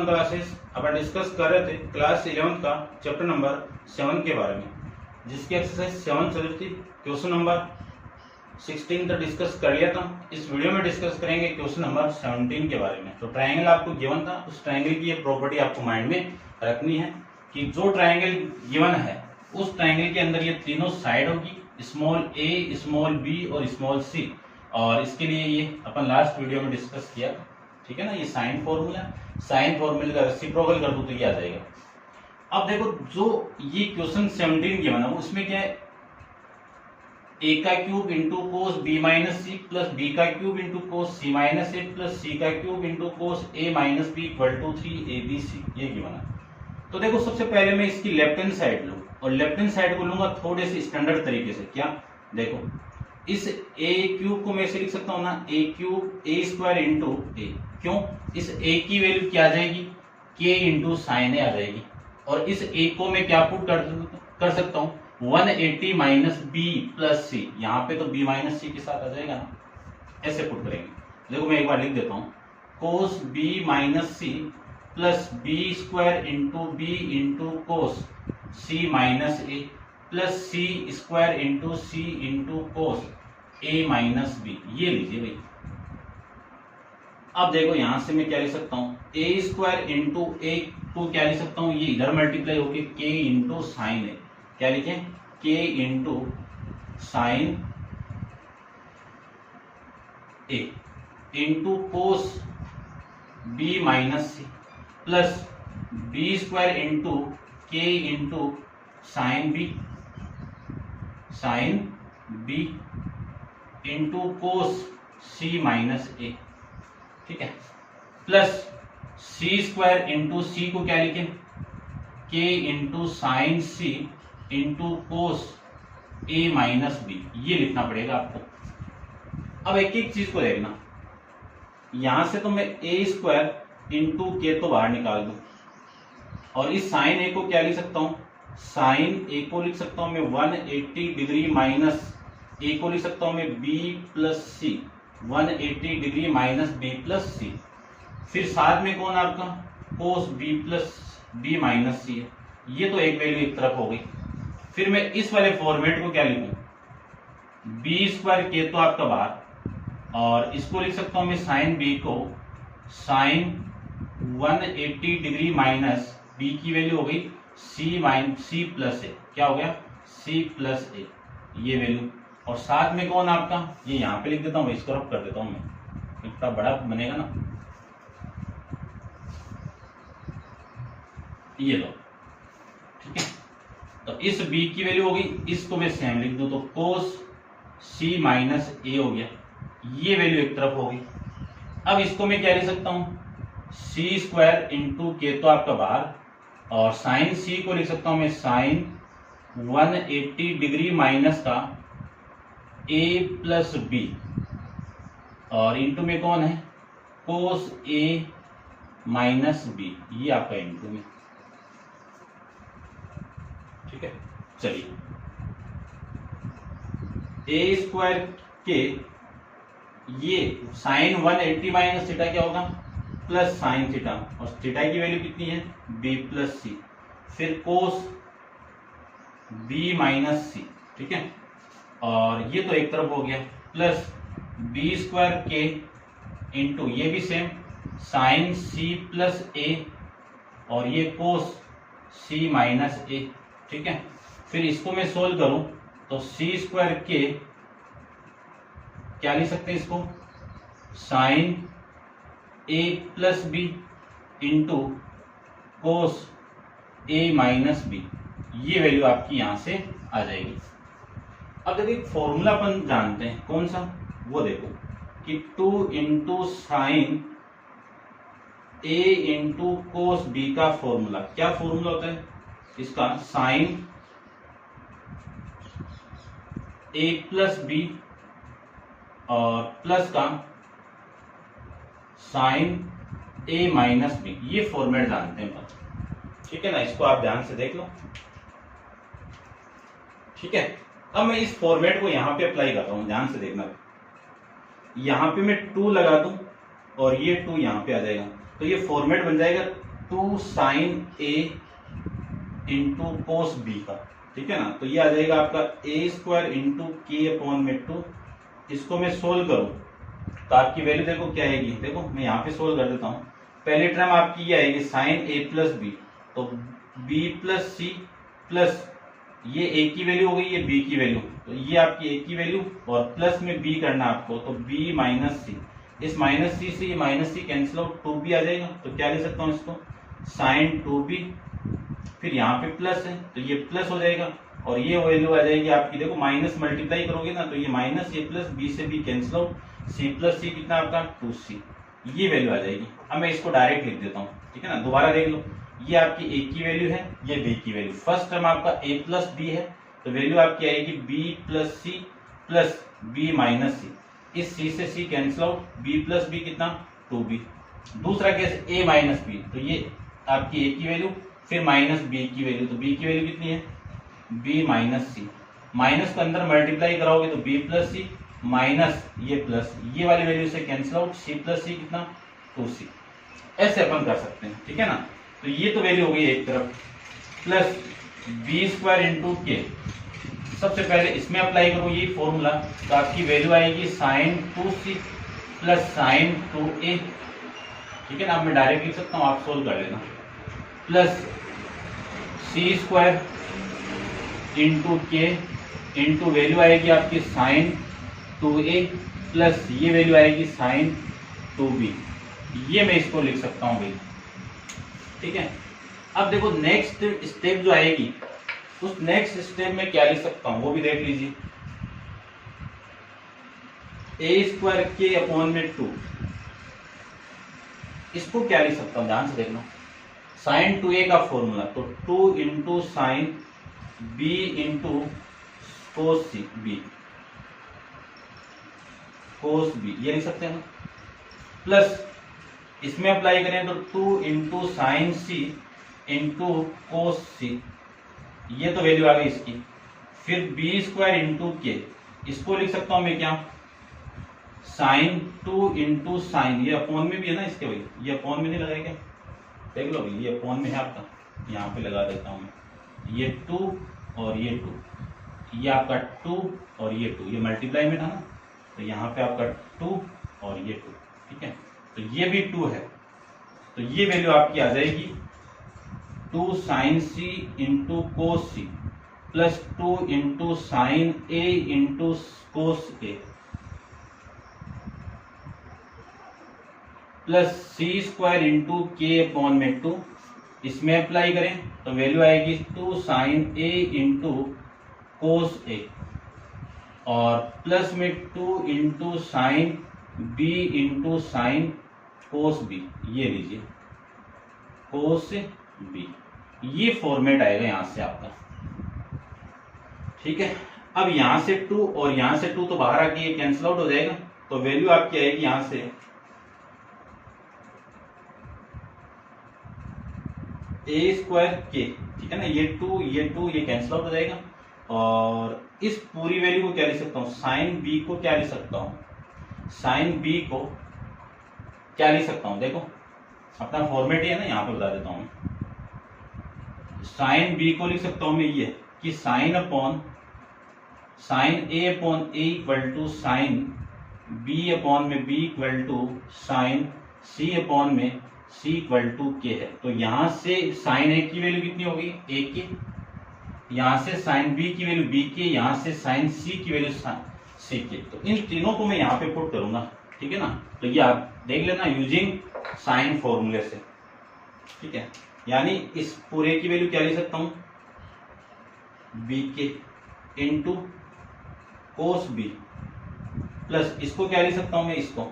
On classes. Upon discuss कर रहे थे क्लास 11 का चैप्टर नंबर 7 के बारे में, जिसकी एक्सरसाइज 7 चल रही थी। क्वेश्चन नंबर 16 तक डिस्कस कर लिया था। इस वीडियो में डिस्कस करेंगे क्वेश्चन नंबर 17 के बारे में। तो ट्रायंगल आपको गिवन था, उस ट्रायंगल की ये प्रॉपर्टी आपको माइंड में रखनी है कि जो ट्रायंगल गिवन है उस ट्रायंगल के अंदर ये तीनों साइड होगी, स्मॉल ए, स्मॉल बी और स्मॉल सी। और इसके लिए ये अपन लास्ट वीडियो में डिस्कस किया, ठीक है ना। ये साइन फॉर्मूला, साइन फॉर्मूले का रेसिप्रोकल कर दूं तो ये आ जाएगा। अब देखो जो ये क्वेश्चन 17 गिवन है उसमें क्या है, ए का cube into cos B minus C plus B का cube into cos C minus A plus C का cube into cos A minus B equal to 3abc, ये गिवन है। तो देखो सबसे पहले मैं इसकी लेफ्ट हैंड साइड लूं और लेफ्ट हैंड साइड को लूंगा थोड़े से स्टैंडर्ड तरीके से। क्या देखो, इस ए क्यूब को मैं ऐसे लिख सकता हूं ना, ए क्यूब ए स्क्वायर इंटू ए। क्यों? इस ए की वैल्यू क्या आ जाएगी, के इंटू साइन ए आ जाएगी। और इस ए को मैं क्या पुट कर सकता हूं, 180 माइनस बी प्लस सी। यहाँ पे तो बी माइनस सी के साथ आ जाएगा ना, ऐसे पुट करेंगे। देखो मैं एक बार लिख देता हूं, cos B minus C plus B square into B into cos C minus A plus C square into C into cos A minus B. ये लीजिए भाई। अब देखो यहां से मैं क्या लिख सकता हूं, ए स्क्वायर इंटू ए को क्या लिख सकता हूं, ये इधर मल्टीप्लाई होगी के इंटू साइन ए। क्या लिखे, k into sine A into cos B minus C plus B square into k into sine B into cos C minus A, ठीक है, plus C square into C को क्या लिखें, k into sine C into cos A minus B. ये लिखना पड़ेगा आपको। अब एक एक चीज को देखना, यहां से तो मैं ए स्क्वायर इंटू के तो बाहर निकाल दूं और इस साइन ए को क्या लिख सकता हूं, साइन ए को लिख सकता हूं मैं 180 डिग्री माइनस ए को लिख सकता हूं मैं B plus C, 180 degree minus B plus C. फिर साथ में कौन आपका, cos B plus B minus C है। ये तो एक वैल्यू एक तरफ हो गई। फिर मैं इस वाले फॉर्मेट को क्या लिखूं, बी स्क्वायर के तो आपका बाहर, और इसको लिख सकता हूं मैं साइन बी को साइन 180 डिग्री माइनस बी की वैल्यू हो गई सी प्लस ए। क्या हो गया, सी प्लस ए, ये वैल्यू। और साथ में कौन आपका, ये यहां पे लिख देता हूं, इसको रब कर देता हूं मैं, इतना बड़ा बनेगा ना। ये लो, ठीक है। तो इस b की वैल्यू हो गई, इसको मैं सेम लिख दूं तो कोस c माइनस ए हो गया। ये वैल्यू एक तरफ हो गई। अब इसको मैं क्या लिख सकता हूं, सी स्क्वायर इंटू के तो आपका बाहर, और साइन सी को लिख सकता हूं मैं साइन 180 डिग्री माइनस का ए प्लस बी, और इंटू में कौन है, कोस ए माइनस बी। ये आपका इंटू में, ठीक है। चलिए, ए स्क्वायर के ये साइन 180 माइनस थीटा क्या होगा, प्लस साइन थीटा, और थीटा की वैल्यू कितनी है, बी प्लस सी। फिर कोस बी माइनस सी, ठीक है। और ये तो एक तरफ हो गया, प्लस बी स्क्वायर के इंटू ये भी सेम साइन सी प्लस ए, और ये कोस सी माइनस ए, ठीक है। फिर इसको मैं सोल्व करूं तो सी स्क्वायर के क्या लिख सकते हैं इसको, sign A plus B into cos A minus B. ये वैल्यू आपकी यहां से आ जाएगी। अब देखिए फॉर्मूला अपन जानते हैं, कौन सा, वो देखो कि 2 into sine A into cos B का फॉर्मूला। क्या फॉर्मूला होता है इसका, साइन ए प्लस बी और प्लस का साइन ए माइनस बी। ये फॉर्मेट जानते हैं, ठीक है ना। इसको आप ध्यान से देख लो, ठीक है। अब मैं इस फॉर्मेट को यहां पे अप्लाई कर रहा हूं, ध्यान से देखना। यहां पे मैं 2 लगा दूं और ये 2 यहां पे आ जाएगा, तो ये फॉर्मेट बन जाएगा two sine A into cos B का, ठीक है ना। तो ये आ जाएगा आपका ए स्क्वायर इंटू के अपॉन में 2। इसको मैं सोल्व करूं तो आपकी वैल्यू देखो क्या आएगी, देखो मैं यहाँ पे सोल्व कर देता हूँ। पहली टर्म आपकी ये आएगी साइन ए प्लस बी, तो बी प्लस सी प्लस ये ए की वैल्यू हो गई, ये बी की वैल्यू, तो ये आपकी ए की वैल्यू और प्लस में बी करना आपको, तो बी माइनस सी। इस माइनस सी से ये माइनस सी कैंसिल आउट, 2b आ जाएगा। तो क्या ले सकता हूँ इसको, साइन 2b, फिर यहाँ पे प्लस है तो ये प्लस हो जाएगा और ये वैल्यू आ जाएगी आपकी, देखो माइनस मल्टीप्लाई करोगे ना तो ये माइनस, ये प्लस, बी से B cancel out, C plus C कितना आपका 2c, ये वैल्यू आ जाएगी। अब मैं इसको डायरेक्ट लिख देता हूँ, ठीक है ना। दोबारा देख लो, ये आपकी ए की वैल्यू है, ये बी की वैल्यू। फर्स्ट टर्म आपका ए प्लस बी है तो वैल्यू आपकी आएगी B plus C plus B minus C. इस सी से C cancel out, B plus B कितना 2b। दूसरा केस ए माइनस बी, तो ये आपकी ए की वैल्यू फिर माइनस बी की वैल्यू, तो बी की वैल्यू कितनी है बी माइनस सी। माइनस को अंदर मल्टीप्लाई कराओगे तो बी प्लस सी माइनस ये प्लस, ये वाली वैल्यू से cancel out, C plus C कितना 2c। ऐसे अपन कर सकते हैं, ठीक है ना। तो ये तो वैल्यू हो गई एक तरफ, प्लस बी स्क्वायर इंटू के। सबसे पहले इसमें अप्लाई करो ये फॉर्मूला, तो आपकी वैल्यू आएगी sign 2c plus sign 2a, ठीक है ना। अब मैं डायरेक्ट लिख सकता हूँ, आप सोल्व कर लेना। Plus C square into k into value आएगी आपकी साइन 2a प्लस ये वैल्यू आएगी साइन 2b। ये मैं इसको लिख सकता हूँ भाई, ठीक है। अब देखो नेक्स्ट स्टेप जो आएगी, उस नेक्स्ट स्टेप में क्या लिख सकता हूं वो भी देख लीजिए। ए स्क्वायर के अपॉन में 2, इसको क्या लिख सकता हूं ध्यान से देखना। साइन 2a का फॉर्मूला, तो 2 into sine b into cos C B, cos B, ये लिख सकते हैं ना। प्लस इसमें अप्लाई करें तो 2 into sine C into cos C, ये तो वैल्यू आ गई इसकी। फिर बी स्क्वायर इंटू के, इसको लिख सकता हूं मैं क्या साइन 2 इंटू साइन, ये अपॉन में भी है ना इसके भाई, ये अपॉन में नहीं लगाएगा, देख लो भाई ये अपॉन में है आपका, यहाँ पे लगा देता हूं मैं। ये 2 और ये 2, ये आपका 2 और ये 2, ये मल्टीप्लाई में था ना, तो यहाँ पे आपका 2 और ये 2, ठीक है। तो ये भी 2 है, तो ये वैल्यू आपकी आ जाएगी 2 sine C into cos C plus 2 into sine A into cos A plus C square into के अपॉन में 2। इसमें अप्लाई करें तो वैल्यू आएगी 2 sign A into cos A और प्लस में 2 into sine B into sine cos B, ये लीजिए कोस बी। ये फॉर्मेट आएगा यहां से आपका, ठीक है। अब यहां से 2 और यहां से 2 तो बाहर आके ये कैंसिल आउट हो जाएगा, तो वैल्यू आपकी आएगी यहां से ए स्क्वायर के, ठीक है ना। ये 2 ये कैंसिल आउट हो जाएगा और इस पूरी वैल्यू को क्या लिख सकता हूं, साइन बी को क्या लिख सकता हूं, साइन बी को क्या लिख सकता हूं, देखो अपना फॉर्मेट है ना, यहां पे बता देता हूं। साइन बी को लिख सकता हूं मैं ये कि sine upon sine A upon A equal to sine B upon में B equal to sine C upon में सी इक्वल टू के है। तो यहां से साइन ए की वैल्यू कितनी होगी ए की, यहां से साइन बी की वैल्यू बी के, यहां से साइन सी की वैल्यू सी के। तो इन तीनों को मैं यहां पे पुट करूंगा, ठीक है ना। तो ये आप देख लेना यूजिंग साइन फॉर्मूले से, ठीक है। यानी इस पूरे की वैल्यू क्या लिख सकता हूं बी के इंटू कोस बी प्लस इसको क्या लिख सकता हूं मैं, इसको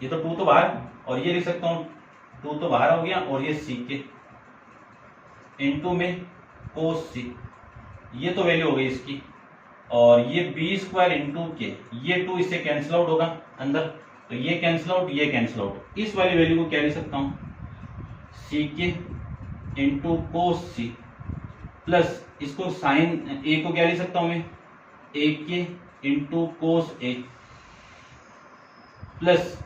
ये तो 2 तो बाहर और ये लिख सकता हूं 2 तो बाहर हो गया और ये सी के इंटू में कोस सी, ये तो वैल्यू हो गई इसकी। और ये बी स्क्वायर इंटू के, ये 2 इससे कैंसिल आउट होगा अंदर, तो ये कैंसिल आउट ये कैंसिल आउट। इस वाली वैल्यू को क्या लिख सकता हूं सी के इंटू कोस सी प्लस इसको साइन ए को क्या लिख सकता हूं मैं ए के into cos A plus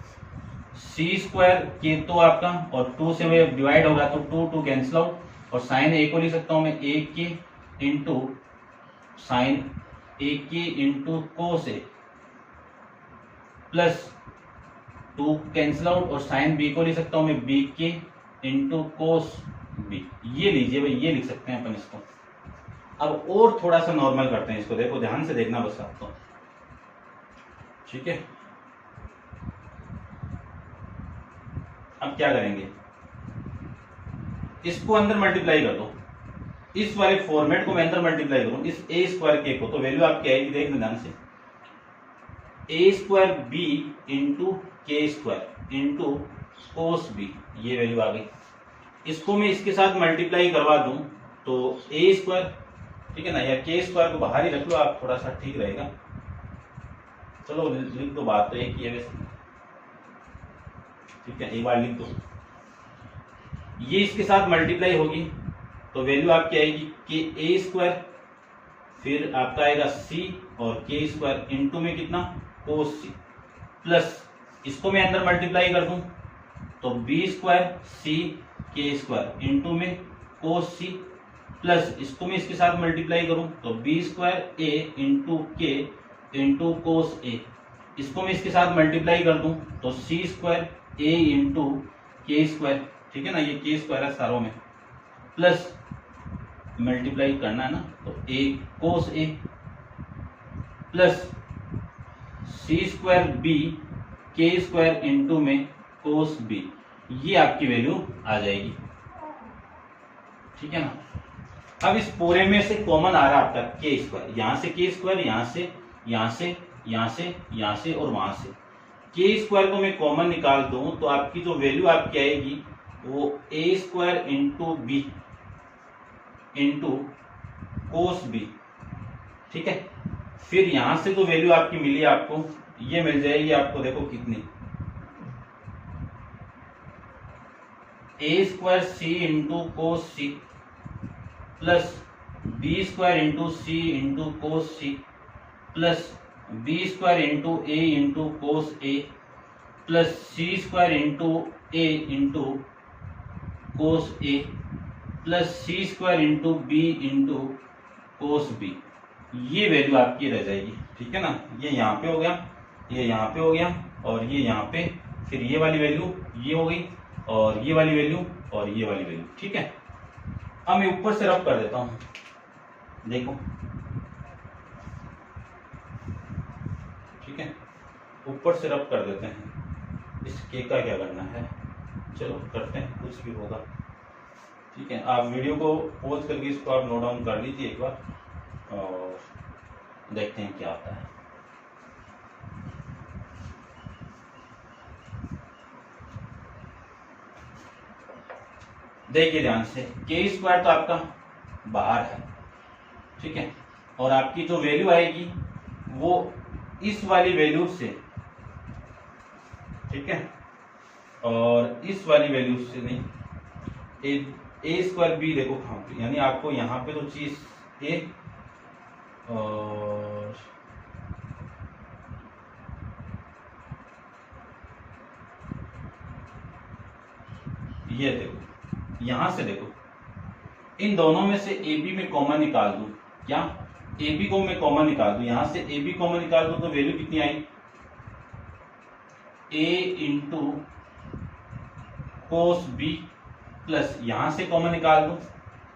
C square के तो आपका और 2 से वे डिवाइड होगा तो 2 2 कैंसिल आउट और साइन ए को लिख सकता हूं मैं ए के इंटू साइन ए के into cos A plus 2 cancel out और साइन बी को लिख सकता हूं मैं बी के इंटू कोस बी। ये लीजिए भाई, ये लिख सकते हैं अपन इसको। अब और थोड़ा सा नॉर्मल करते हैं इसको, देखो ध्यान से देखना बस आपको, ठीक है। अब क्या करेंगे, इसको अंदर मल्टीप्लाई कर दो, इस वाले फॉर्मेट को मैं अंदर मल्टीप्लाई करूं इस ए स्क्वायर के को, तो वैल्यू आपकी आएगी, देखना ध्यान से, ए स्क्वायर बी इंटू के स्क्वायर इंटू कोस बी, ये वैल्यू आ गई। इसको मैं इसके साथ मल्टीप्लाई करवा दूं तो ए स्क्वायर, ठीक है ना, या के स्क्वायर को बाहर ही रख लो आप, थोड़ा सा ठीक रहेगा। चलो लिख दो, बात तो एक ही है वैसे, ठीक है, एक बार लिख दो। ये इसके साथ मल्टीप्लाई होगी तो वैल्यू आपकी आएगी के ए स्क्वायर, फिर आपका आएगा सी और के स्क्वायर इंटू में कितना कोस सी, प्लस इसको मैं अंदर मल्टीप्लाई कर दूं तो बी स्क्वायर सी के स्क्वायर इंटू में कोस सी, प्लस इसको मैं इसके साथ मल्टीप्लाई करूं तो बी स्क्वायर ए इंटू के इंटू कोस ए, इसको मैं इसके साथ मल्टीप्लाई कर दूं तो सी स्क्वायर ए इंटू के स्क्वायर, ठीक है ना, ये के स्क्वायर है सारों में, प्लस मल्टीप्लाई करना है ना तो ए कोस A, plus C square B के स्क्वायर इंटू में कोस बी, ये आपकी वैल्यू आ जाएगी, ठीक है ना। अब इस पूरे में से कॉमन आ रहा है आपका के स्क्वायर, यहां से के स्क्वायर, यहां से यहां से यहां से यहां से और वहां से, के स्क्वायर को मैं कॉमन निकाल दूं तो आपकी जो वैल्यू आपकी आएगी वो A square into B into cos B, ठीक है। फिर यहां से जो वैल्यू आपकी मिली आपको, ये मिल जाएगी आपको, देखो कितनी, A square C into cos C plus B square into C into cos C plus B square into A into cos A plus C square into A into cos A plus C square into B into cos B, ये value आपकी रह जाएगी, ठीक है ना। ये यहाँ पे हो गया, ये यहाँ पे हो गया और ये यहाँ पे, फिर ये वाली वैल्यू ये हो गई और ये वाली वैल्यू और ये वाली वैल्यू, ठीक है। अब मैं ऊपर से रब कर देता हूं, देखो, ठीक है, ऊपर से रब कर देते हैं। इस के का क्या करना है, चलो करते हैं, कुछ भी होगा, ठीक है। आप वीडियो को पॉज करके इसको आप नोट डाउन कर लीजिए एक बार और देखते हैं क्या आता है। देखिए ध्यान से, के स्क्वायर तो आपका बाहर है, ठीक है, और आपकी जो वैल्यू आएगी वो इस वाली वैल्यू से, ठीक है, और इस वाली वैल्यू से नहीं, ए स्क्वायर बी, देखो हाँ, यानी आपको यहाँ पे तो चीज ए और ये देखो, यहां से देखो, इन दोनों में से ए बी में कॉमन निकाल दूं, क्या ए बी को मैं कॉमन निकाल दूं, यहां से ए बी कॉमन निकाल दूं तो वैल्यू कितनी आई, ए इंटू कोस बी प्लस यहां से कॉमन निकाल दूं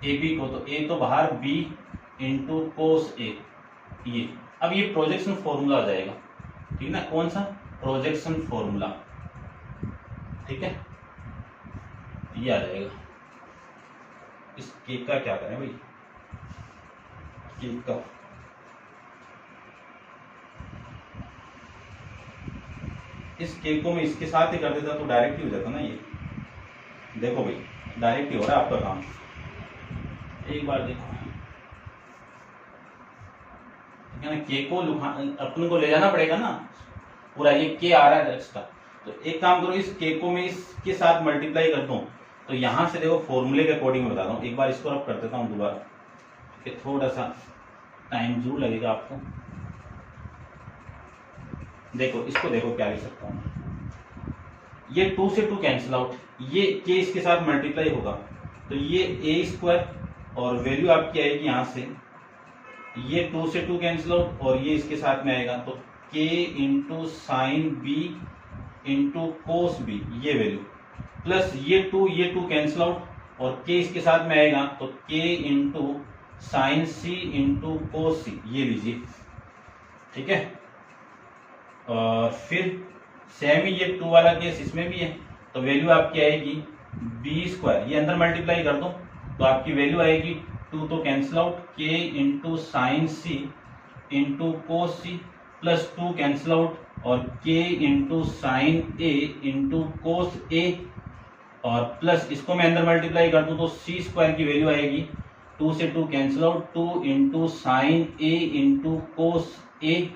ए बी को, तो ए तो बाहर, बी इंटू कोस ए, ये। अब ये प्रोजेक्शन फॉर्मूला आ जाएगा, ठीक ना, कौन सा, प्रोजेक्शन फॉर्मूला, ठीक है, ये आ जाएगा। इस केक का क्या करें भाई, केक का इस केक को मैं इसके साथ ही कर देता तो डायरेक्ट ही हो जाता ना, ये देखो भाई डायरेक्ट ही हो रहा है आपका काम, एक बार देखो, ठीक है ना। केक को अपन को ले जाना पड़ेगा ना पूरा, ये के आ रहा है एक्स्ट्रा, तो एक काम करो, इस केक को मैं इसके साथ मल्टीप्लाई कर दूं तो यहां से देखो फॉर्मूले के अकॉर्डिंग बता रहा हूं, एक बार इसको रब कर देता हूं दोबारा, थोड़ा सा टाइम जरूर लगेगा आपको। देखो इसको, देखो क्या लिख सकता हूं, ये 2 से 2 कैंसिल आउट, ये k इसके साथ मल्टीप्लाई होगा तो ये a स्क्वायर और वैल्यू आपकी आएगी यहां से, ये 2 से 2 कैंसिल आउट और ये इसके साथ में आएगा तो k into sine B into cos B, ये वैल्यू प्लस ये 2 कैंसिल आउट और k इसके साथ में आएगा तो k into sine C into cos C, ये लीजिए, ठीक है। और फिर सेम ही ये 2 वाला केस इसमें भी है तो वैल्यू आपकी आएगी बी स्क्वायर, ये अंदर मल्टीप्लाई कर दो तो आपकी वैल्यू आएगी 2 तो cancel out, k into sine C into cos C plus 2 cancel out और k into sine A into cos A और प्लस इसको मैं अंदर मल्टीप्लाई कर दूं तो सी स्क्वायर की वैल्यू आएगी 2 से 2 cancel out, 2 into sine A into cos A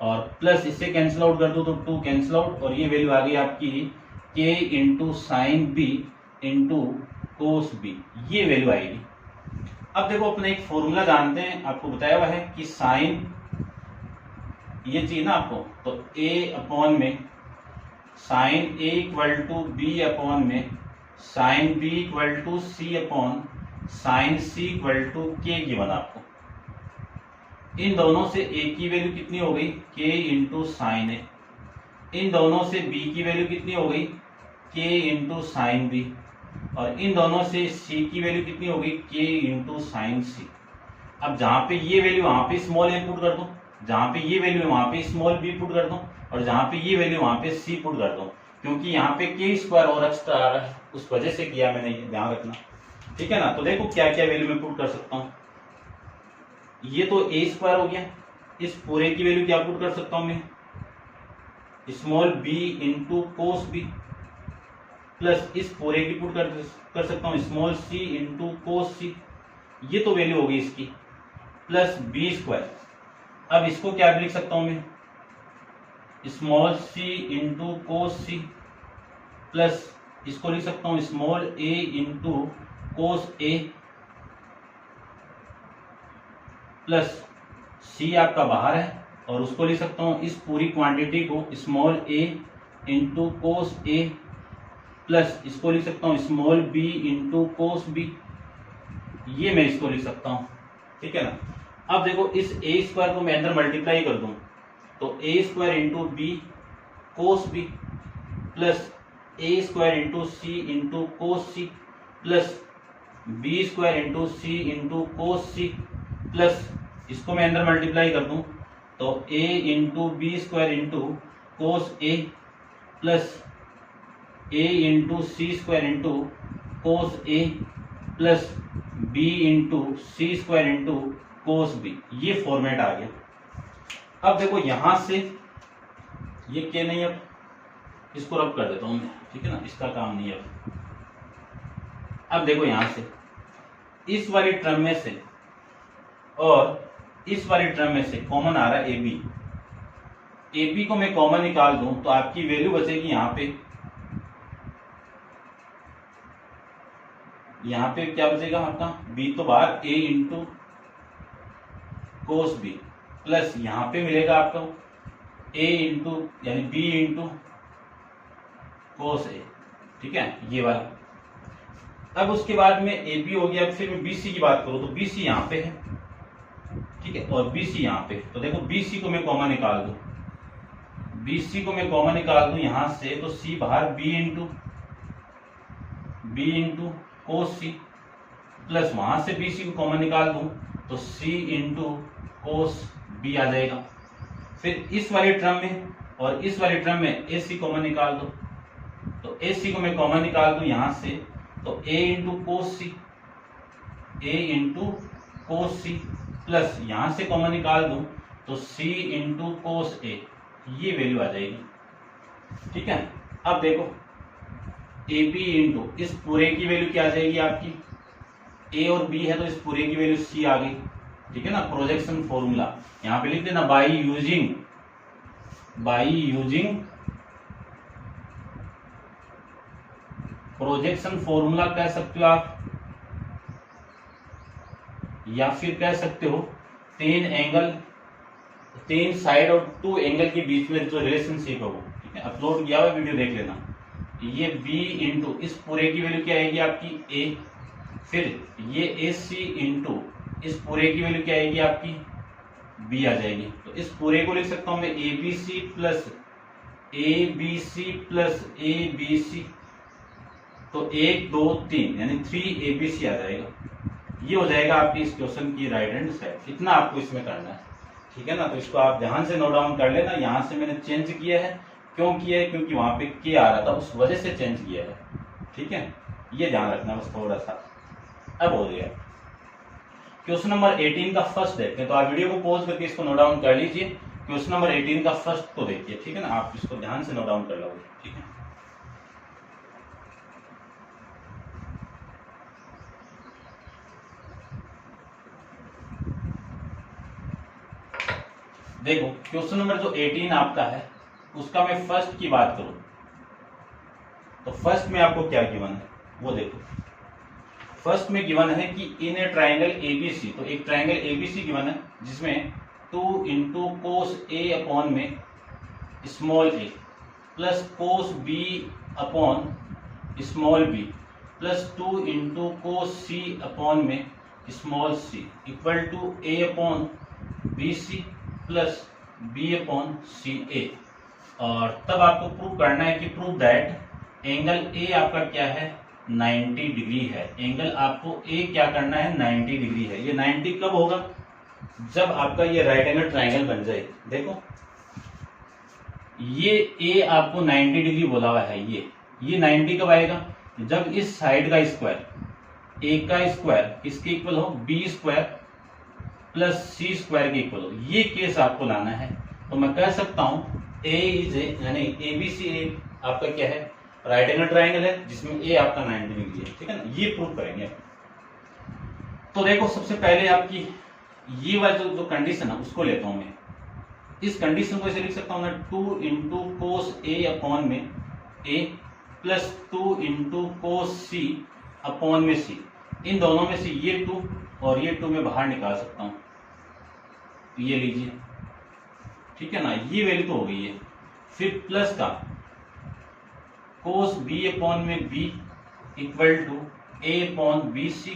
और प्लस इससे कैंसिल आउट कर दो तो 2 कैंसिल आउट और ये वैल्यू आ गई आपकी k into sine B into cos B, ये वैल्यू आएगी। अब देखो अपने एक फॉर्मूला जानते हैं, आपको बताया हुआ है कि साइन ये चाहिए ना आपको, तो a अपॉन में sine a equal to B upon में sine b equal to C upon sine c equal to k given आपको। इन दोनों से a की वैल्यू कितनी हो गई k इंटू साइन ए, इन दोनों से b की वैल्यू कितनी हो गई k इंटू साइन बी और इन दोनों से c की वैल्यू कितनी हो गई k इंटू साइन सी। अब जहां पे ये वैल्यू वहां पे स्मॉल a पुट कर दो, जहां पे ये वैल्यू वहां पे स्मॉल b पुट कर दो और जहां पे ये वैल्यू वहां पे c पुट कर दो, क्योंकि यहाँ पे k स्क्वायर और एक्स्ट्रा आ रहा है उस वजह से किया मैंने, ये ध्यान रखना, ठीक है ना। तो देखो क्या क्या वैल्यू मैं पुट कर सकता हूँ, ये तो a स्क्वायर हो गया, इस पूरे की वैल्यू क्या पुट कर सकता हूं मैं, small b into cos B plus इस पूरे की पुट कर सकता हूं small c into cos C, ये तो वैल्यू होगी इसकी, प्लस b स्क्वायर। अब इसको क्या लिख सकता हूं मैं, small c into cos C plus इसको लिख सकता हूं small a into cos A plus c आपका बाहर है और उसको लिख सकता हूं इस पूरी क्वांटिटी को small a into cos A plus इसको लिख सकता हूं स्मॉल b इंटू कोस b, ये मैं इसको लिख सकता हूं, ठीक है ना। अब देखो इस a स्क्वायर को मैं अंदर मल्टीप्लाई कर दूं तो a square into B cos B plus a square into C into cos C plus b square into C into cos C plus इसको मैं अंदर मल्टीप्लाई कर दूं तो a into B square into cos A plus a into C square into cos A plus b into C square into cos B, ये format आ गया। अब देखो यहां से ये क्या नहीं, अब इसको रब कर देता हूं मैं, ठीक है ना, इसका काम नहीं है। अब देखो यहां से इस वाली टर्म में से और इस वाली टर्म में से कॉमन आ रहा है ए बी को मैं कॉमन निकाल दूं तो आपकी वैल्यू बचेगी यहाँ पे क्या बचेगा आपका b तो बाहर a into cos B plus यहाँ पे मिलेगा आपको a इंटू यानी b इंटू कोस ए, ठीक है, ये वाला। अब उसके बाद में ए बी हो गया, फिर मैं बी सी की बात करूं तो बी सी यहाँ पे है, ठीक है, और बी सी यहाँ पे, तो देखो बी सी को मैं कॉमन निकाल दूं, बी सी को मैं कॉमन निकाल दूं यहां से तो सी बाहर b into cos C plus वहां से बी सी को कॉमन निकाल दूं तो c इंटू कोस बी आ जाएगा। फिर इस वाले टर्म में और इस वाले टर्म में ए सी कॉमन निकाल दो, तो ए सी को मैं कॉमन निकाल दूं यहां से तो a into cos C plus यहां से कॉमन निकाल दूं तो c इंटू कोस ए, ये वैल्यू आ जाएगी, ठीक है। अब देखो ए बी इंटू इस पूरे की वैल्यू क्या आ जाएगी आपकी, a और b है तो इस पूरे की वैल्यू c आ गई, ठीक है ना। प्रोजेक्शन फॉर्मूला यहां पे लिख देना बाई यूजिंग प्रोजेक्शन फॉर्मूला कह सकते हो आप, या फिर कह सकते हो तीन साइड और 2 एंगल के बीच में जो रिलेशनशिप है वो, ठीक है, अपलोड किया हुआ वीडियो देख लेना। ये b इंटू इस पूरे की वैल्यू क्या आएगी आपकी a, फिर ये AC इंटू इस पूरे की वैल्यू क्या आएगी आपकी b आ जाएगी। तो इस पूरे को लिख सकता हूं मैं ABC plus ABC plus ABC, तो 1 2 3 यानी 3ABC आ जाएगा। ये हो जाएगा आपकी इस क्वेश्चन की राइट हैंड साइड। इतना आपको इसमें करना है, ठीक है ना। तो इसको आप ध्यान से नोट डाउन कर लेना। यहाँ से मैंने चेंज किया है, क्यों किया है, क्योंकि वहां पे के आ रहा था, उस वजह से चेंज किया है, ठीक है। ये ध्यान रखना बस थोड़ा सा। अब हो गया क्वेश्चन नंबर 18 का फर्स्ट देखते हैं। तो आप वीडियो को पॉज करके इसको नोट डाउन कर लीजिए। क्वेश्चन नंबर 18 का फर्स्ट को देखिए, ठीक है ना। आप इसको ध्यान से नोट डाउन कर लोगे, ठीक है। देखो क्वेश्चन नंबर जो 18 आपका है, उसका मैं फर्स्ट की बात करूं तो फर्स्ट में आपको क्या गिवन है वो देखो। फर्स्ट में गिवन है कि इन ए ट्राइंगल एबीसी, तो एक ट्राइंगल एबीसी गिवन है जिसमें 2 इंटू कोस ए अपॉन में small A plus cos B upon small B plus 2 into cos C upon में small C equal to A upon B C plus B upon C A. और तब आपको prove करना है कि prove that angle A आपका क्या है 90 डिग्री है। एंगल आपको ए क्या करना है 90 डिग्री है। ये 90 कब होगा, जब आपका ये राइट एंगल ट्राइंगल बन जाए। देखो ये ए आपको 90 डिग्री बोला हुआ है, ये 90 कब आएगा, जब इस साइड का स्क्वायर ए का स्क्वायर इसके इक्वल हो B square plus C square के इक्वल हो। ये केस आपको लाना है। तो मैं कह सकता हूं ए इज ए, यानी एबीसी ए आपका क्या है राइट एंगल ट्राइंगल है जिसमें ए आपका 90 डिग्री है, ठीक है ना। ये प्रूव करेंगे। तो देखो सबसे पहले आपकी ये वाली जो कंडीशन है उसको लेता हूं मैं। इस कंडीशन को ऐसे लिख सकता हूं मैं 2 इंटू कोस ए अपॉन में ए plus 2 into cos C upon में सी। इन दोनों में से ये 2 और ये 2 में बाहर निकाल सकता हूं, ये लीजिए, ठीक है ना। ये वैल्यू तो हो गई है। फिर प्लस का कोस बी अपॉन में B equal to A upon B C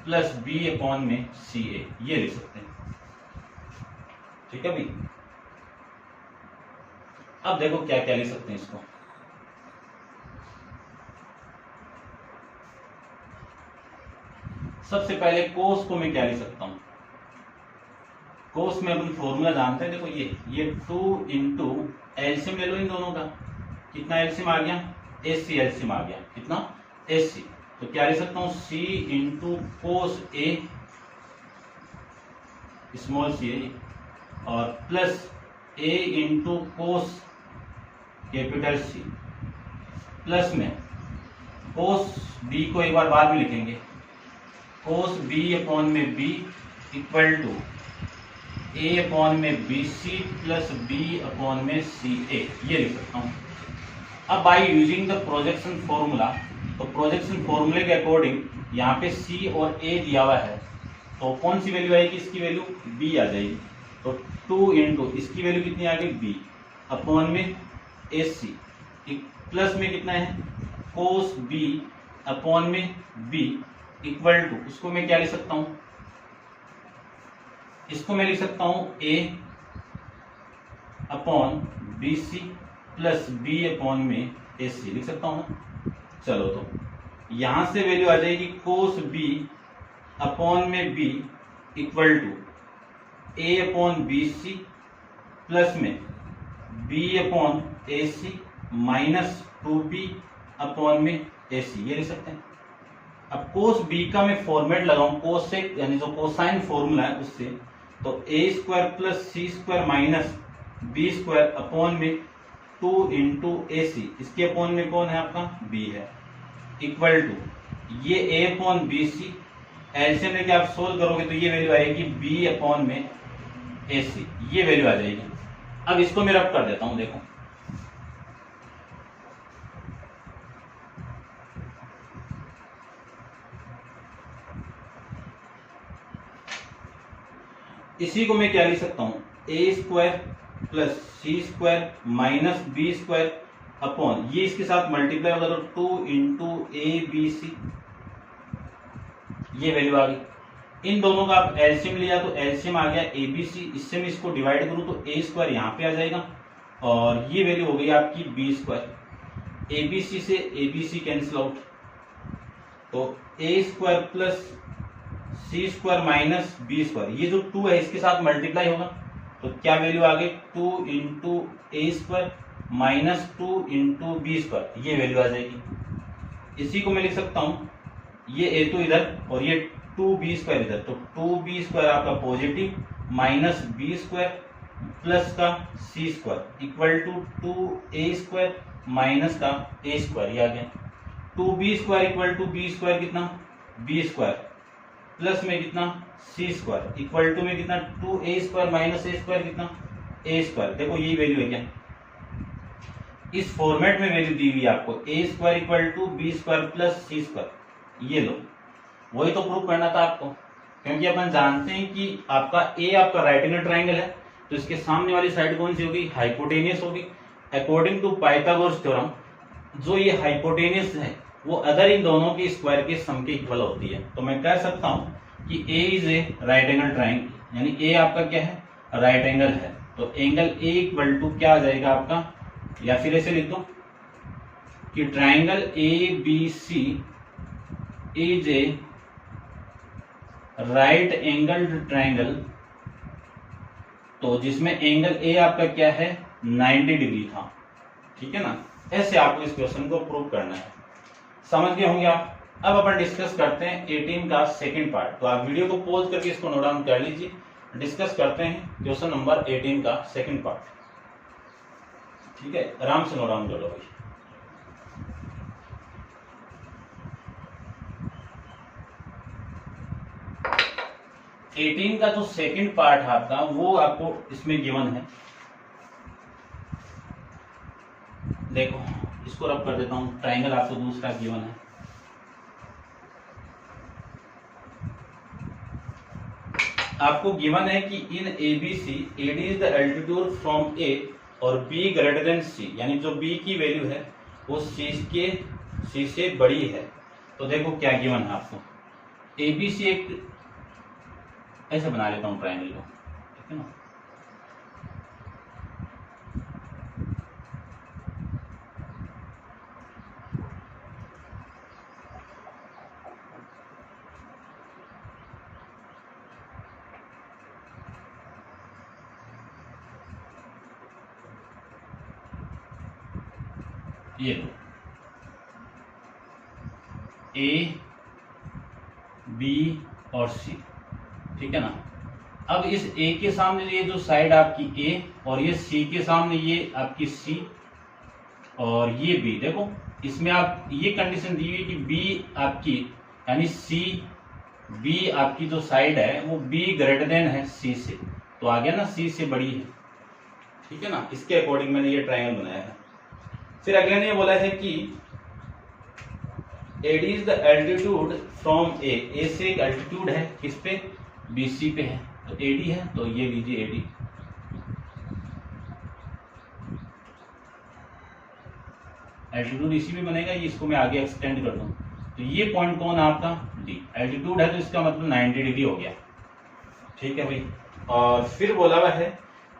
plus B upon में सी ए, ये लिख सकते हैं, ठीक है भाई। अब देखो क्या क्या लिख सकते हैं इसको। सबसे पहले कोस को मैं क्या लिख सकता हूं, कोस में अपन फॉर्मूला जानते हैं। देखो ये 2 इंटू एलसीएम ले लो इन दोनों का, कितना एलसीएम आ गया एसी एलसीएम आ गया, कितना एसी। तो क्या लिख सकता हूं सी into cos A small C A और plus A into cos capital C plus में कोस बी को एक बार बाद में लिखेंगे, कोस बी अपॉन में B equal to A upon में B C plus B upon में सी ए, ये लिख सकता हूं। अब by using the projection formula, तो प्रोजेक्शन फॉर्मूले के अकॉर्डिंग यहाँ पे सी और ए दिया हुआ है, तो कौन सी वैल्यू आएगी, इसकी वैल्यू बी आ जाएगी। तो 2 इंटू इसकी वैल्यू कितनी आ गई बी अपॉन में ए सी प्लस में कितना है कोस बी अपॉन में बी इक्वल टू, इसको मैं क्या लिख सकता हूं, इसको मैं लिख सकता हूं A upon B C plus B upon में ए सी लिख सकता हूं ना। चलो तो यहां से वैल्यू आ जाएगी कोस बी अपॉन में B equal to A upon B C plus में B upon A C minus 2b upon में ए सी, ये लिख सकते हैं। अब कोस बी का मैं फॉर्मेट लगाऊं कोस से, यानी जो कोसाइन फॉर्मूला है उससे, तो A square plus C square minus B square upon में 2 इंटू ए सी, इसके अपॉन में कौन है आपका बी है, इक्वल टू ये ए अपॉन बी सी, एलसीएम लेके आप सोल्व करोगे तो ये वैल्यू आएगी बी अपॉन में ए सी, ये वैल्यू आ जाएगी। अब इसको मैं रब कर देता हूं। देखो इसी को मैं क्या लिख सकता हूं A square plus C square minus B square upon ये इसके साथ मल्टीप्लाई होगा तो 2 इंटू ABC, ये वैल्यू आ गई। इन दोनों का आप एलसीएम लिया तो एलसीएम आ गया ABC, इससे मैं इसको डिवाइड करूं तो a स्क्वायर यहाँ पे आ जाएगा और ये वैल्यू हो गई आपकी b स्क्वायर। ABC से ABC कैंसिल आउट, तो a square plus c square minus b square, ये जो 2 है इसके साथ मल्टीप्लाई होगा तो क्या वैल्यू आ गई 2 into a square minus 2 into b square, ये वैल्यू आ जाएगी। इसी को मैं लिख सकता हूं, ये a तो इधर और ये 2b स्क्वायर इधर, तो 2b स्क्वायर आपका positive minus b square plus का c square equal to 2a square minus का a स्क्वायर, ये आ गया। 2b square equal to b square कितना b स्क्वायर प्लस में कितना c स्क्वायर इक्वल टू में कितना 2a square minus a square कितना a स्क्वायर। देखो यही वैल्यू है क्या, इस फॉर्मेट में वैल्यू दी हुई है आपको a square equal to b square plus c square, ये लो। वही तो प्रूव करना था आपको, क्योंकि अपन जानते हैं कि आपका a आपका राइट एंगल ट्राइंगल है तो इसके सामने वाली साइड कौन सी होगी, हाइपोटेनियस होगी। अकॉर्डिंग टू पाइथागोरस थ्योरम जो ये हाइपोटेनियस है वो अदर इन दोनों के स्क्वायर के सम के इक्वल होती है। तो मैं कह सकता हूं कि a is a right angle triangle, यानी a आपका क्या है राइट एंगल है, तो एंगल a इक्वल टू क्या आ जाएगा आपका, या फिर ऐसे लिख दो कि triangle ABC is a right angled triangle, तो जिसमें एंगल A आपका क्या है 90 डिग्री था, ठीक है ना। ऐसे आपको इस क्वेश्चन को प्रूव करना है, समझ गए होंगे आप। अब अपन डिस्कस करते हैं 18 का सेकंड पार्ट, तो आप वीडियो को पॉज करके इसको नोट डाउन कर लीजिए। डिस्कस करते हैं क्वेश्चन नंबर 18 का सेकंड पार्ट, ठीक है, आराम से नोट डाउन कर लो भाई। एटीन का जो सेकंड पार्ट है आपका वो आपको इसमें गिवन है, देखो इसको रब कर देता हूं, ट्राइंगल आपको दूसरा गिवन है। आपको गिवन है कि इन ABC AD is the altitude from A और B ग्रेटर देन C, यानी जो B की वैल्यू है वो C से बड़ी है। तो देखो क्या गिवन है आपको, ABC एक ऐसे बना लेता हूं ट्राइंगल को, ठीक है ना। ये लो A B और C, ठीक है ना। अब इस A के सामने ये जो साइड आपकी A और ये C के सामने ये आपकी C और ये B, देखो इसमें आप ये कंडीशन दी हुई कि B आपकी यानी B आपकी जो साइड है वो B ग्रेटर देन है C से, तो आ गया ना C से बड़ी है, ठीक है ना। इसके अकॉर्डिंग मैंने ये ट्राइंगल बनाया है। फिर अगले ने ये बोला है कि AD is the altitude from A से एक एल्टीट्यूड है किस पे, BC पे है, तो AD है, तो ये लीजिए AD। एल्टीट्यूड इसी में बनेगा, ये इसको मैं आगे एक्सटेंड कर दूं, तो ये पॉइंट कौन है आपका D, एल्टीट्यूड है तो इसका मतलब 90 डिग्री हो गया, ठीक है भाई। और फिर बोला हुआ है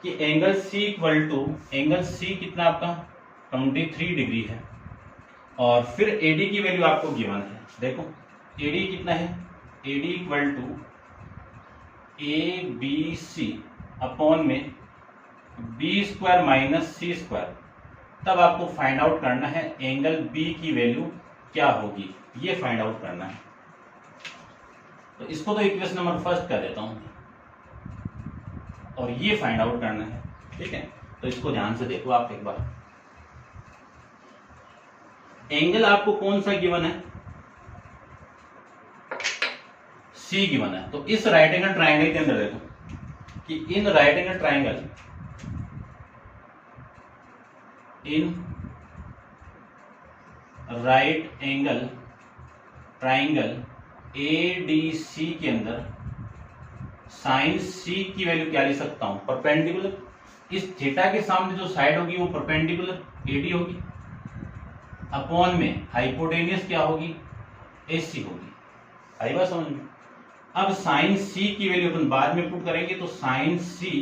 कि angle C equal to, angle C कितना आपका 23 डिग्री है, और फिर AD की वैल्यू आपको गिवन है। देखो AD कितना है, AD equal to ABC upon में B square minus C square. तब आपको फाइंड आउट करना है एंगल B की वैल्यू क्या होगी, ये फाइंड आउट करना है। तो इसको तो इक्वेशन नंबर फर्स्ट कर देता हूं और ये फाइंड आउट करना है, ठीक है। तो इसको ध्यान से देखो आप एक बार, एंगल आपको कौन सा गिवन है, C गिवन है। तो इस राइट एंगल ट्राइंगल के अंदर देखो कि in right angle triangle, in right angle triangle ADC के अंदर साइन C की वैल्यू क्या ले सकता हूं, परपेंडिकुलर। इस थीटा के सामने जो साइड होगी वो परपेंडिकुलर AD होगी, अपॉन में हाइपोटेनियस क्या होगी, AC होगी। आई बात समझ में। अब साइन C की वैल्यू अपन बाद में पुट करेंगे, तो sine C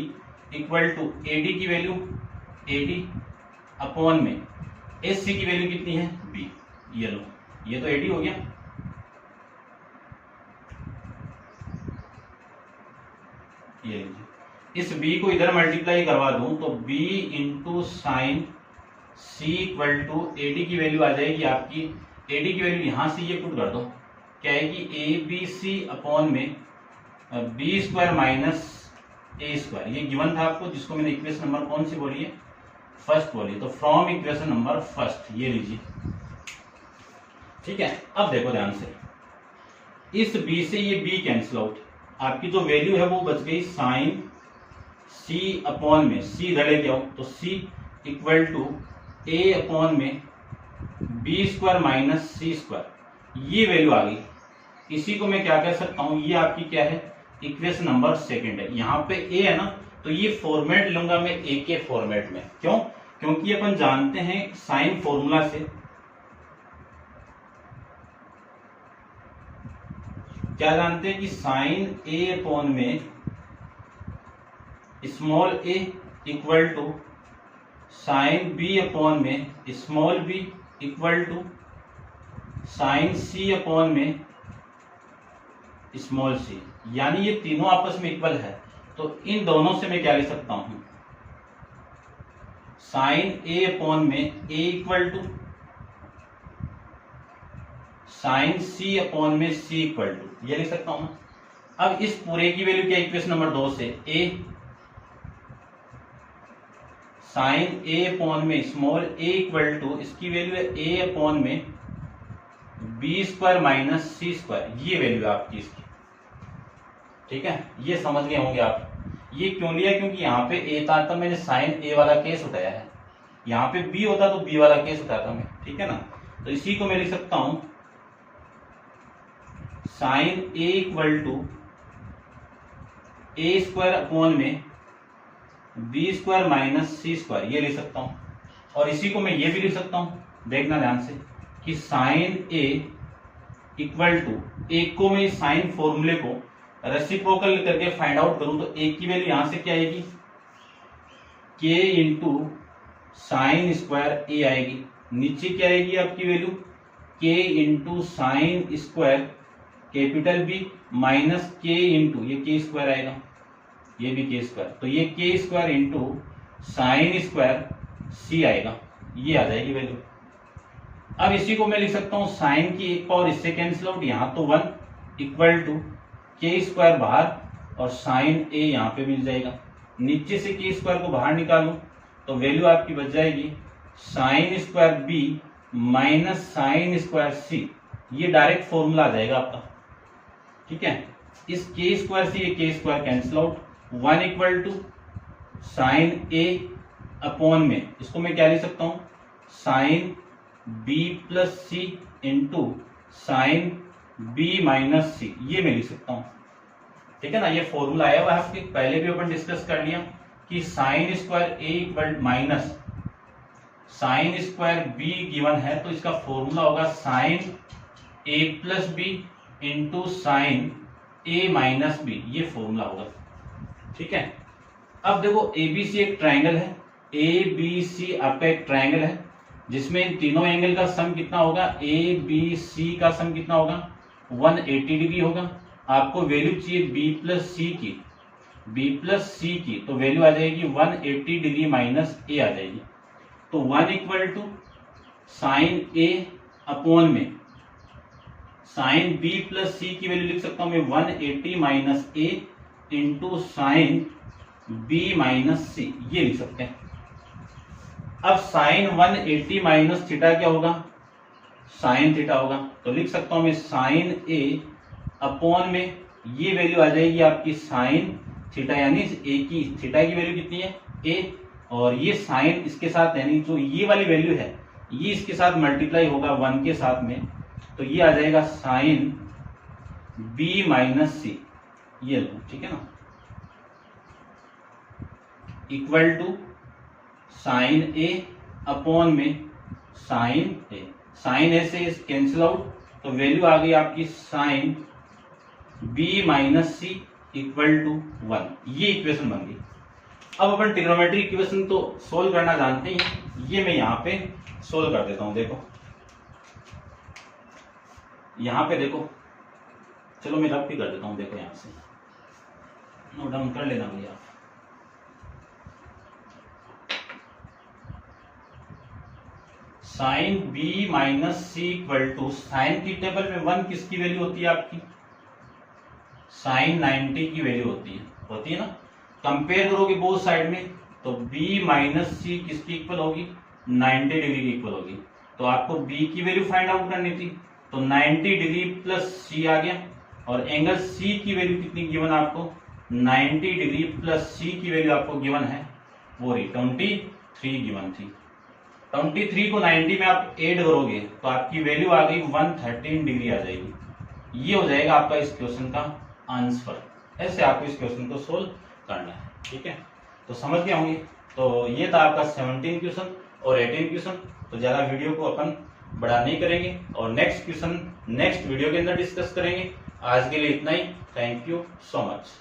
equal to AD की वैल्यू AD अपॉन में AC की वैल्यू कितनी है B। ये लो, ये तो AD हो गया, ये लीजिए। इस B को इधर मल्टीप्लाई करवा दूं तो B into sine C equal to AD की वैल्यू आ जाएगी आपकी, AD की वैल्यू यहां से ये पुट कर दो, क्या आएगी ABC अपॉन में B square minus A square. ये गिवन था आपको, जिसको मैंने इक्वेशन नंबर कौन सी बोली है, फर्स्ट बोली। तो फ्रॉम इक्वेशन नंबर फर्स्ट ये लीजिए, ठीक है। अब देखो ध्यान से, इस B से ये B कैंसिल आउट, आपकी जो वैल्यू है वो बच गई साइन C अपॉन में, C इधर लेके आओ तो C equal to A upon में B square minus C square, ये वैल्यू आ गई। इसी को मैं क्या कह सकता हूं, ये आपकी क्या है, इक्वेशन नंबर सेकंड है। यहाँ पे A है ना, तो ये फॉर्मेट लूंगा मैं A के फॉर्मेट में। क्यों? क्योंकि अपन जानते हैं साइन फॉर्मूला से, क्या जानते हैं कि साइन A अपॉन में small a equal to sine B upon में small b equal to sine C upon में स्मॉल c, यानी ये तीनों आपस में इक्वल है। तो इन दोनों से मैं क्या ले सकता हूं, साइन A अपॉन में a equal to sine C upon में c इक्वल टू, ये लिख सकता हूं। अब इस पूरे की वैल्यू क्या, इक्वेशन नंबर 2 से a साइन A अपॉन में स्मॉल a इक्वल टू, इसकी वैल्यू है a अपॉन में B square minus C square, ये वैल्यू है आपकी इसकी, ठीक है। ये समझ गए होंगे आप। ये क्यों लिया, क्योंकि यहाँ पे a था तो मैंने साइन A वाला केस उठाया है, यहाँ पे B होता तो B वाला केस उठाता मैं, ठीक है ना। तो इसी को मैं लिख सकता हूं sine A equal to A square upon में B square minus C square, ये लिख सकता हूं। और इसी को मैं ये भी लिख सकता हूं, देखना ध्यान से, कि साइन A इक्वल टू, एक को मैं साइन फॉर्मूले को रेसिप्रोकल करके फाइंड आउट करूं तो एक की वैल्यू यहां से क्या आएगी, K into sign square A आएगी, नीचे क्या आएगी आपकी value, K into sine square capital B minus K into ये K स्क्वायर आएगा, ये भी K स्क्वायर, तो ये K square into sine square C आएगा, ये आ जाएगी वैल्यू। अब इसी को मैं लिख सकता हूं साइन की एक पावर इससे कैंसिल आउट, यहां तो 1 इक्वल टू K स्क्वायर बाहर और साइन A यहां पे मिल जाएगा, नीचे से K स्क्वायर को बाहर निकालूं तो वैल्यू आपकी बच जाएगी sign square B minus sine square C, ये डायरेक्ट फॉर्मूला आ जाएगा आपका, ठीक है। इस K स्क्वायर से ये K square cancel out, 1 equal to sine A upon में, इसको मैं क्या लिख सकता हूं, sine B plus C into sine B minus C, ये मैं लिख सकता हूं, ठीक है ना। ये फॉर्मूला आया हुआ है आपके, पहले भी अपन डिस्कस कर लिया कि sine square A equal minus sine square B given है, तो इसका फॉर्मूला होगा sine A plus B into sine A minus B, ये फॉर्मूला होगा, ठीक है। अब देखो ABC एक ट्राइंगल है, ABC आपका एक ट्राइंगल है जिसमें इन तीनों एंगल का सम कितना होगा, ABC का सम कितना होगा, 180 डिग्री होगा। आपको वैल्यू चाहिए B प्लस C की, तो वैल्यू आ जाएगी 180 डिग्री माइनस A आ जाएगी। तो 1 equal to sine A upon में साइन B प्लस C की वैल्यू लिख सकता हूं मैं 180 minus A into sine B minus C, ये लिख सकते हैं। अब साइन 180 माइनस थीटा क्या होगा, साइन थीटा होगा, तो लिख सकता हूं मैं साइन A अपॉन में ये वैल्यू आ जाएगी आपकी साइन थीटा, यानी A की थीटा की वैल्यू कितनी है A, और ये साइन इसके साथ यानी जो ये वाली वैल्यू है ये इसके साथ मल्टीप्लाई होगा 1 के साथ में, तो ये आ जाएगा साइन B माइनस C, ये लो, ठीक है ना, equal to sine A upon में साइन ए, साइन ए से कैंसिल आउट, तो वैल्यू आ गई आपकी sine B minus C equal to 1। ये इक्वेशन बन गई। अब अपन ट्रिग्नोमेट्रिक इक्वेशन तो सोल्व करना जानते हैं, ये मैं यहाँ पे सोल्व कर देता हूं। देखो यहाँ पे देखो, चलो मैं रफ भी कर देता हूं। देखो यहाँ से नोट डाउन कर लेना भैया आप। Sine B minus C equal to, sine की टेबल में 1 किसकी वैल्यू होती है आपकी, साइन 90 की वैल्यू होती है ना। कंपेयर करोगे बोथ साइड में, तो b माइनस सी किसकी इक्वल होगी, 90 डिग्री की इक्वल होगी। तो आपको b की वैल्यू फाइंड आउट करनी थी, तो 90 डिग्री प्लस c आ गया, और एंगल c की वैल्यू कितनी गिवन आपको, 90 डिग्री प्लस c की वैल्यू आपको गिवन है, वो रही 23 गिवन थी। 23 को 90 में आप ऐड करोगे तो आपकी वैल्यू आ गई 113 डिग्री आ जाएगी। ये हो जाएगा आपका इस क्वेश्चन का आंसर। ऐसे आपको इस क्वेश्चन को सोल्व करना है, ठीक है। तो समझ गए होंगे। तो ये था आपका 17 क्वेश्चन और 18 क्वेश्चन। तो ज्यादा वीडियो को अपन बड़ा नहीं करेंगे और नेक्स्ट क्वेश्चन नेक्स्ट वीडियो के अंदर डिस्कस करेंगे। आज के लिए इतना ही। Thank you so much.